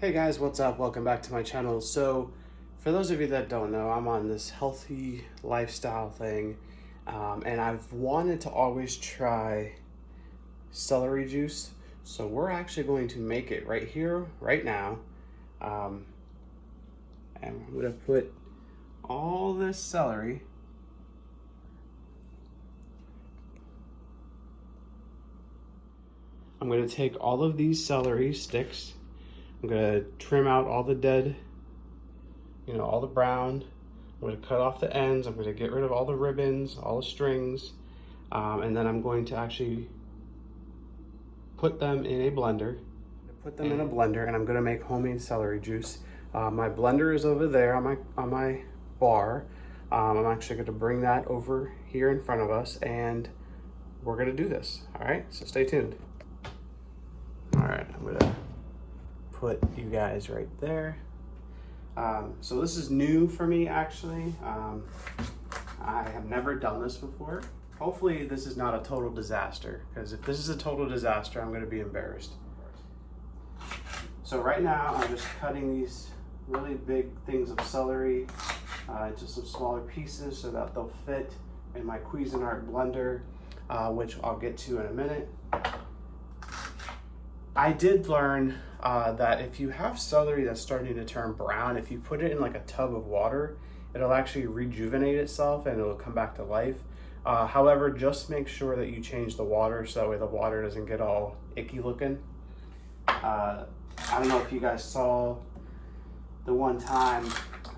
Hey guys, what's up? Welcome back to my channel. So for those of you that don't know, I'm on this healthy lifestyle thing, and I've wanted to always try celery juice. So we're actually going to make it right here, right now. And I'm gonna put all this celery I'm going to take all of these celery sticks. I'm going to trim out all the dead, all the brown. I'm going to cut off the ends. I'm going to get rid of all the ribbons, all the strings. And then I'm going to actually put them in a blender. And I'm going to make homemade celery juice. My blender is over there on my bar. I'm actually going to bring that over here in front of us, and we're going to do this. All right, so stay tuned. All right, I'm gonna put you guys right there. So this is new for me, actually. I have never done this before. Hopefully this is not a total disaster, because if this is a total disaster, I'm gonna be embarrassed. So right now, I'm just cutting these really big things of celery into some smaller pieces so that they'll fit in my Cuisinart blender, which I'll get to in a minute. I did learn that if you have celery that's starting to turn brown, if you put it in like a tub of water, it'll actually rejuvenate itself and it'll come back to life. However, just make sure that you change the water so that way the water doesn't get all icky looking. I don't know if you guys saw the one time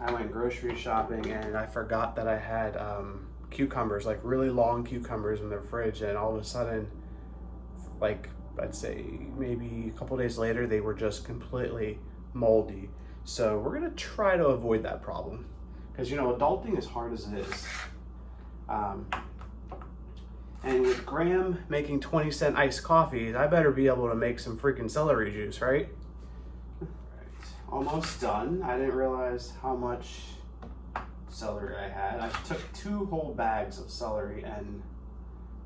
I went grocery shopping and I forgot that I had cucumbers, like really long cucumbers in the fridge, and all of a sudden, like I'd say maybe a couple days later, they were just completely moldy. So we're gonna try to avoid that problem, because adulting is hard as it is. And with Graham making 20-cent iced coffees, I better be able to make some freaking celery juice, right? Almost done. I didn't realize how much celery I had. I took 2 whole bags of celery and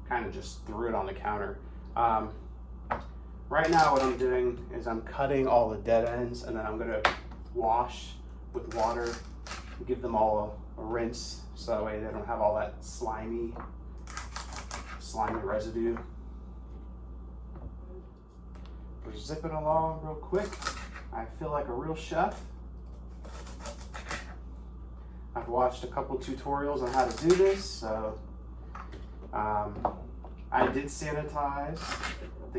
kind of just threw it on the counter. Right now what I'm doing is I'm cutting all the dead ends, and then I'm gonna wash with water, give them all a rinse so that way they don't have all that slimy residue. We're zipping along real quick. I feel like a real chef. I've watched a couple tutorials on how to do this, so I did sanitize I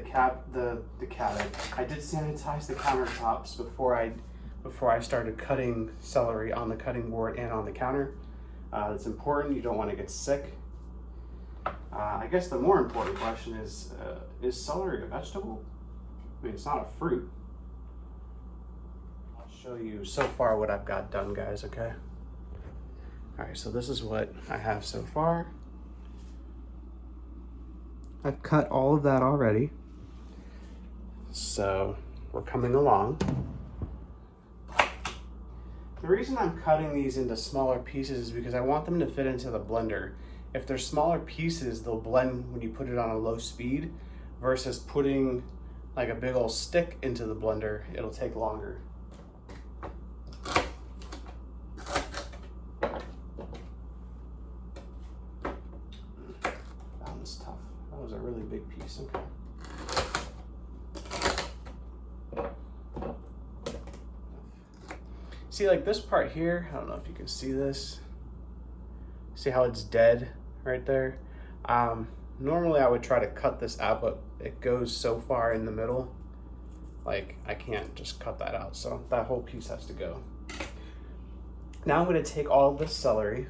did sanitize the countertops before I started cutting celery on the cutting board and on the counter. It's important. You don't want to get sick. I guess the more important question is celery a vegetable? I mean, it's not a fruit. I'll show you so far what I've got done, guys, okay? All right, so this is what I have so far. I've cut all of that already. So we're coming along. The reason I'm cutting these into smaller pieces is because I want them to fit into the blender. If they're smaller pieces, they'll blend when you put it on a low speed, versus putting like a big old stick into the blender. It'll take longer. That was tough. That was a really big piece. Okay. See, like this part here, I don't know if you can see this. See how it's dead right there? Normally I would try to cut this out, but it goes so far in the middle, like I can't just cut that out. So that whole piece has to go. Now I'm gonna take all of this celery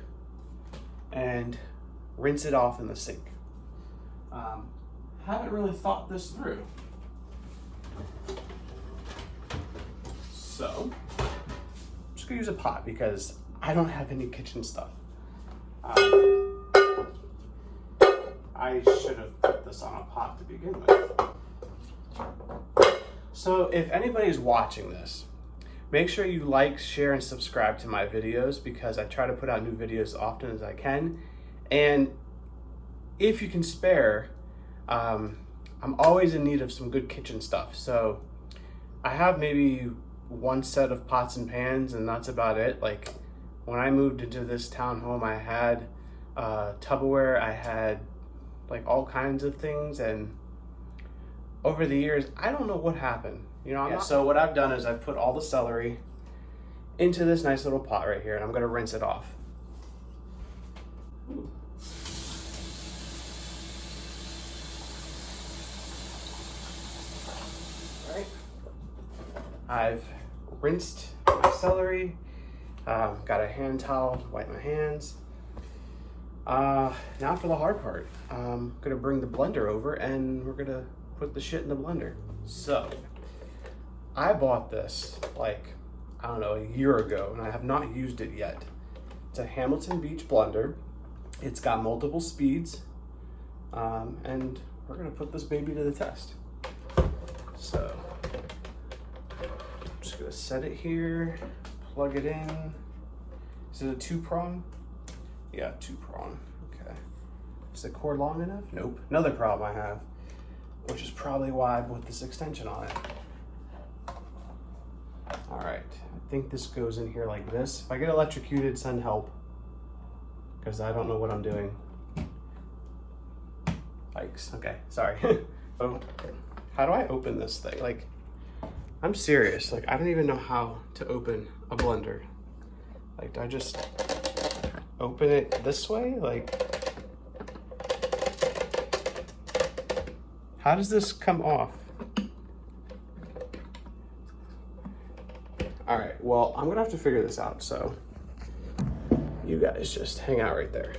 and rinse it off in the sink. Haven't really thought this through. So I'm just gonna use a pot because I don't have any kitchen stuff. I should have put this on a pot to begin with. So if anybody's watching this, make sure you like, share, and subscribe to my videos, because I try to put out new videos as often as I can. And if you can spare, I'm always in need of some good kitchen stuff. So I have maybe one set of pots and pans and that's about it. Like when I moved into this townhome, I had Tupperware, I had like all kinds of things, and over the years, I don't know what happened. You know, so what I've done is I've put all the celery into this nice little pot right here, and I'm gonna rinse it off. All right, I've rinsed my celery, got a hand towel, wipe my hands. Now for the hard part. I'm gonna bring the blender over and we're gonna put the shit in the blender. So, I bought this like, I don't know, a year ago, and I have not used it yet. It's a Hamilton Beach blender. It's got multiple speeds, and we're gonna put this baby to the test. So, I'm just gonna set it here, plug it in. Is it a 2-prong? Yeah, 2-prong, okay. Is the cord long enough? Nope. Another problem I have, which is probably why I put this extension on it. All right, I think this goes in here like this. If I get electrocuted, send help, because I don't know what I'm doing. Yikes, okay, sorry. So, how do I open this thing? Like, I'm serious, like I don't even know how to open a blender. Like, do I just open it this way? Like, how does this come off? All right, well, I'm gonna have to figure this out, so you guys just hang out right there.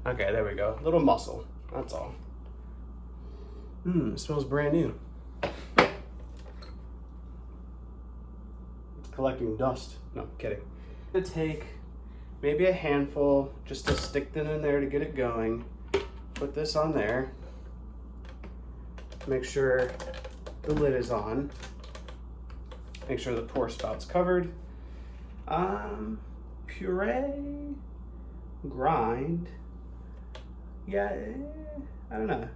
Okay, there we go. Little muscle, that's all. It smells brand new. It's collecting dust. No, kidding. I'm gonna take maybe a handful just to stick them in there to get it going. Put this on there. Make sure the lid is on. Make sure the pour spout's covered. Puree, grind. Yeah, I don't know.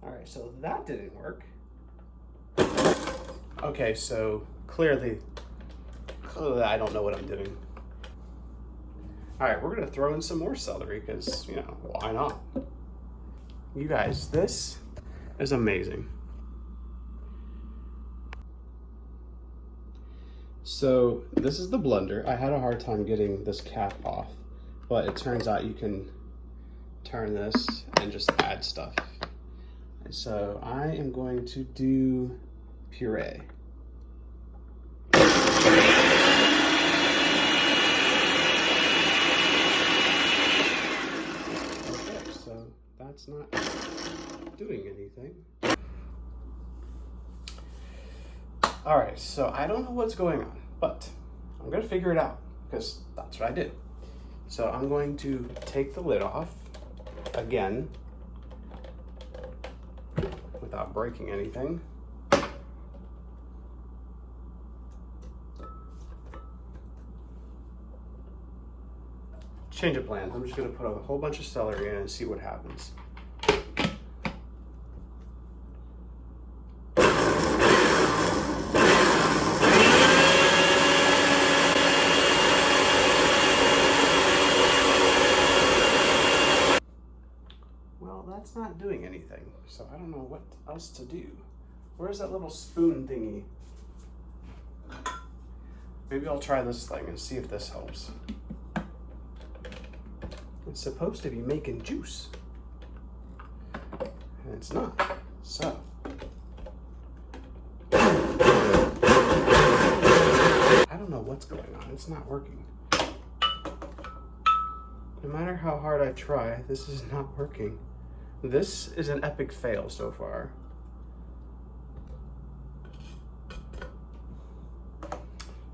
All right, so that didn't work. Okay, so clearly I don't know what I'm doing. All right, we're gonna throw in some more celery because, you know, why not? You guys, this is amazing. So this is the blender. I had a hard time getting this cap off, but it turns out you can turn this and just add stuff. And so I am going to do puree. That's not doing anything. All right, so I don't know what's going on, but I'm gonna figure it out because that's what I did. So I'm going to take the lid off again without breaking anything. Change of plans. I'm just gonna put a whole bunch of celery in and see what happens. Well, that's not doing anything, so I don't know what else to do. Where's that little spoon thingy? Maybe I'll try this thing and see if this helps. It's supposed to be making juice, and it's not, so. I don't know what's going on, it's not working. No matter how hard I try, this is not working. This is an epic fail so far.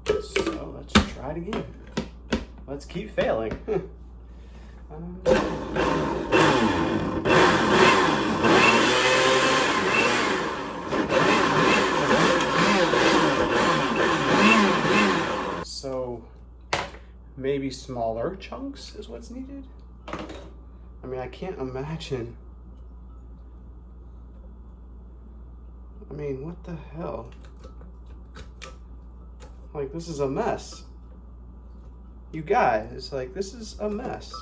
So let's try it again. Let's keep failing. So maybe smaller chunks is what's needed. I mean, I can't imagine. I mean, what the hell? Like, this is a mess. You guys, like, this is a mess.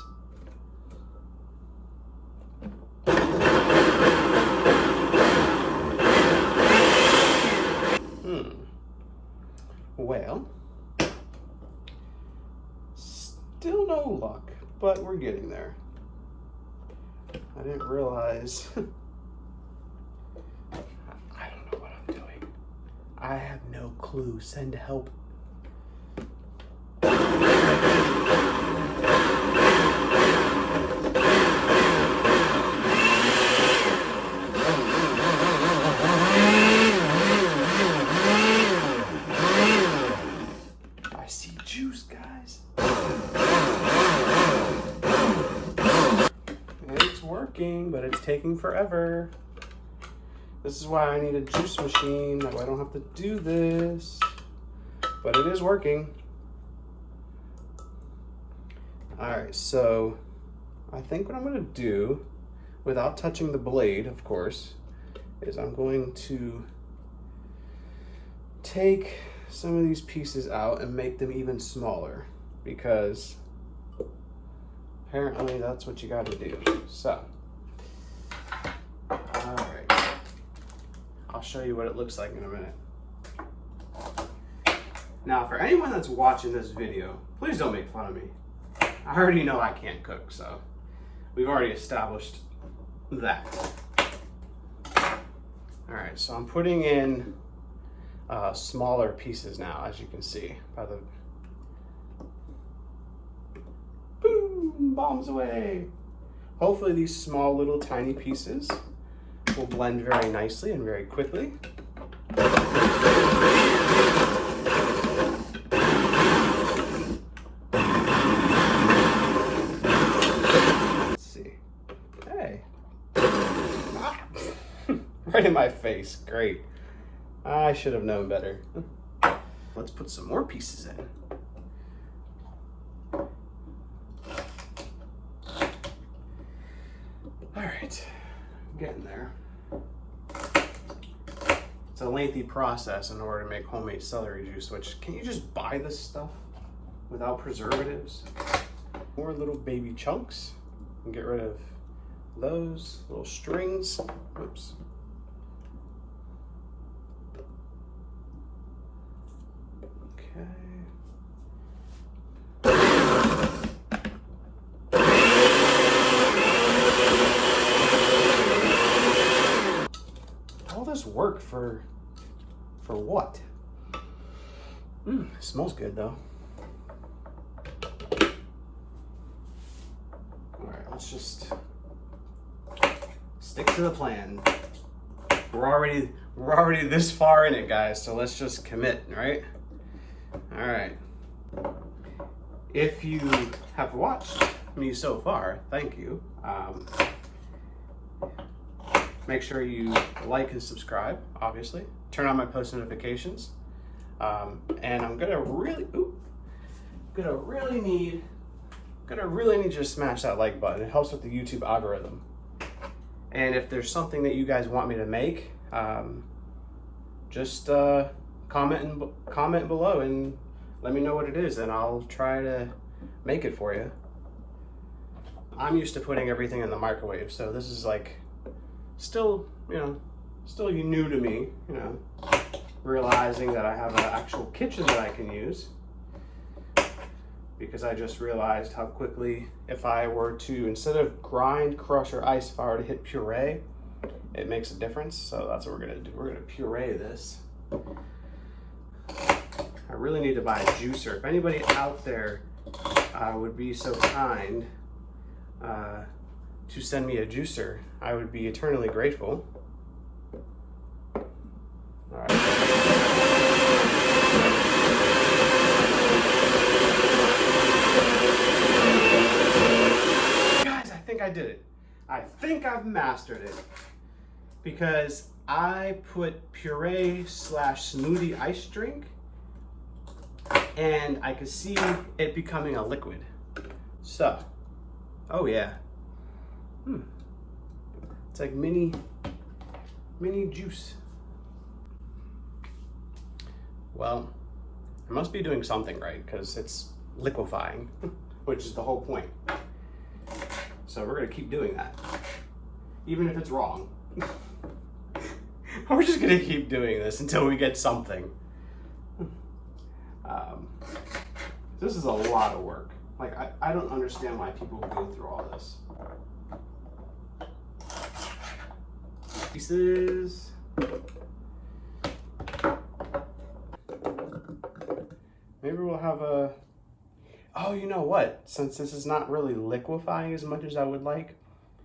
Well, still no luck, but we're getting there. I didn't realize. I don't know what I'm doing. I have no clue. Send help. I see juice, guys. It's working, but it's taking forever. This is why I need a juice machine. That way I don't have to do this. But it is working. Alright, so I think what I'm going to do, without touching the blade, of course, is I'm going to take some of these pieces out and make them even smaller, because apparently that's what you got to do. So, alright, I'll show you what it looks like in a minute. Now, for anyone that's watching this video, please don't make fun of me. I already know I can't cook, so we've already established that. Alright, so I'm putting in smaller pieces now, as you can see by the boom, bombs away. Hopefully these small little tiny pieces will blend very nicely and very quickly. Let's see. Hey. Right in my face. Great. I should have known better. Let's put some more pieces in. All right, getting there. It's a lengthy process in order to make homemade celery juice, which, can you just buy this stuff without preservatives? More little baby chunks, and get rid of those little strings. Oops. All this work for what? It smells good though. All right, let's just stick to the plan. We're already this far in it, guys, so let's just commit, right? All right. If you have watched me so far, thank you. Make sure you like and subscribe, obviously. Turn on my post notifications. And I'm gonna really need you to smash that like button. It helps with the YouTube algorithm. And if there's something that you guys want me to make, just comment below and let me know what it is, and I'll try to make it for you. I'm used to putting everything in the microwave, so this is like still new to me, realizing that I have an actual kitchen that I can use, because I just realized how quickly, if I were to, instead of grind, crush, or ice, if I were to hit puree, it makes a difference. So that's what we're gonna do. We're gonna puree this. I really need to buy a juicer. If anybody out there would be so kind to send me a juicer, I would be eternally grateful. All right. Guys, I think I did it. I think I've mastered it, because I put puree / smoothie ice drink, and I could see it becoming a liquid. So, oh yeah, It's like mini juice. Well, I must be doing something right because it's liquefying, which is the whole point. So we're gonna keep doing that, even if it's wrong. We're just gonna keep doing this until we get something. This is a lot of work. Like, I don't understand why people go through all this. Pieces. Maybe we'll have a, oh, you know what? Since this is not really liquefying as much as I would like,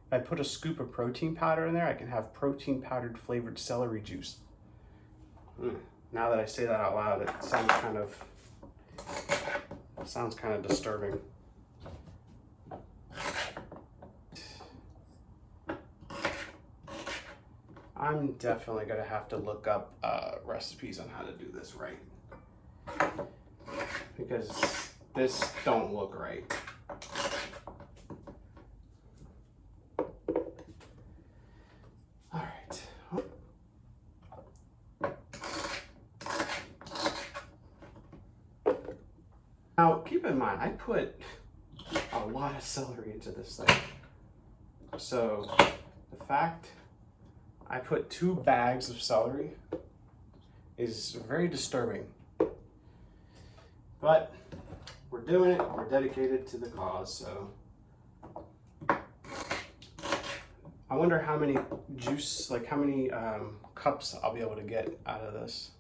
if I put a scoop of protein powder in there, I can have protein powdered flavored celery juice. Now that I say that out loud, it sounds kind of disturbing. I'm definitely gonna have to look up recipes on how to do this right, because this don't look right. All right. Now, keep in mind, I put a lot of celery into this thing. So the fact I put 2 bags of celery is very disturbing. But we're doing it, we're dedicated to the cause, so. I wonder how many juice, like how many cups I'll be able to get out of this.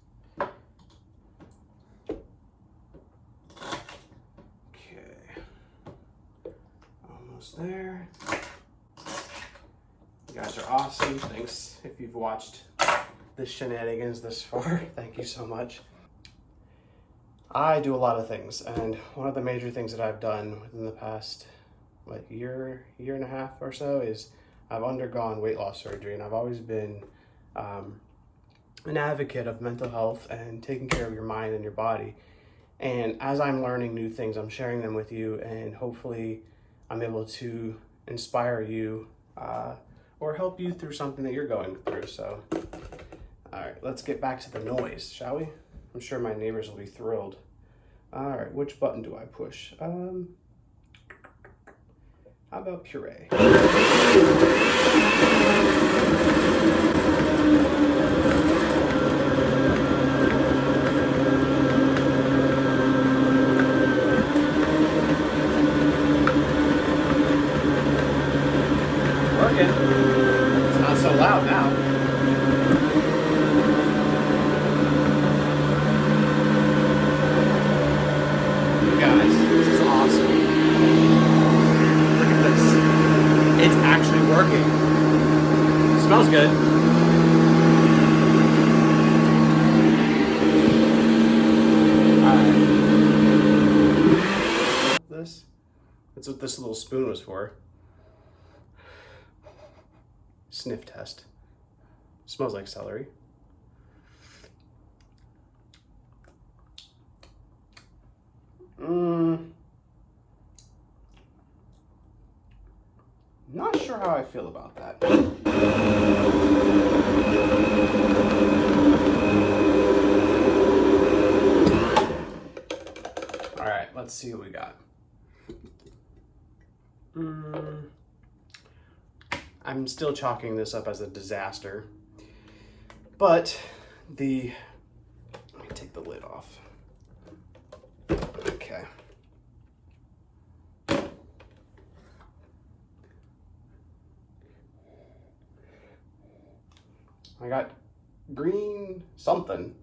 There. You guys are awesome. Thanks if you've watched the shenanigans this far. Thank you so much. I do a lot of things, and one of the major things that I've done within the past year and a half or so is I've undergone weight loss surgery, and I've always been an advocate of mental health and taking care of your mind and your body. And as I'm learning new things, I'm sharing them with you, and hopefully I'm able to inspire you or help you through something that you're going through. So, all right, let's get back to the noise, shall we? I'm sure my neighbors will be thrilled. All right, which button do I push? How about puree? It's not so loud now. You guys, this is awesome. Look at this. It's actually working. It smells good. Alright. That's what this little spoon was for. Sniff test. Smells like celery. Not sure how I feel about that. All right, let's see what we got. I'm still chalking this up as a disaster, but let me take the lid off. Okay. I got green something.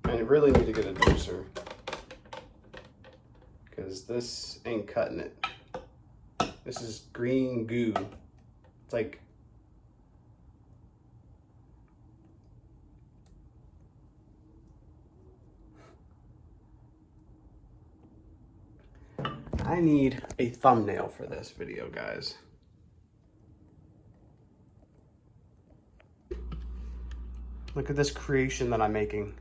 I really need to get a juicer because this ain't cutting it. This is green goo. It's like I need a thumbnail for this video, guys. Look at this creation that I'm making.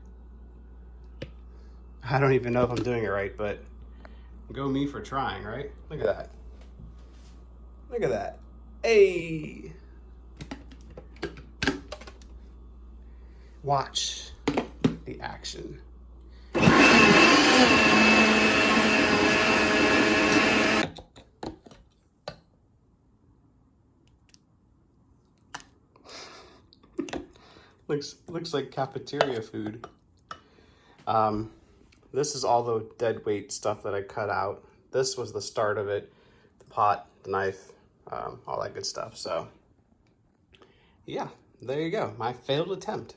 I don't even know if I'm doing it right, but Go me for trying, right? Look at that. Look at that. Hey! Watch the action. Looks like cafeteria food. This is all the dead weight stuff that I cut out. This was the start of it. The pot, the knife, all that good stuff. So yeah, there you go. My failed attempt.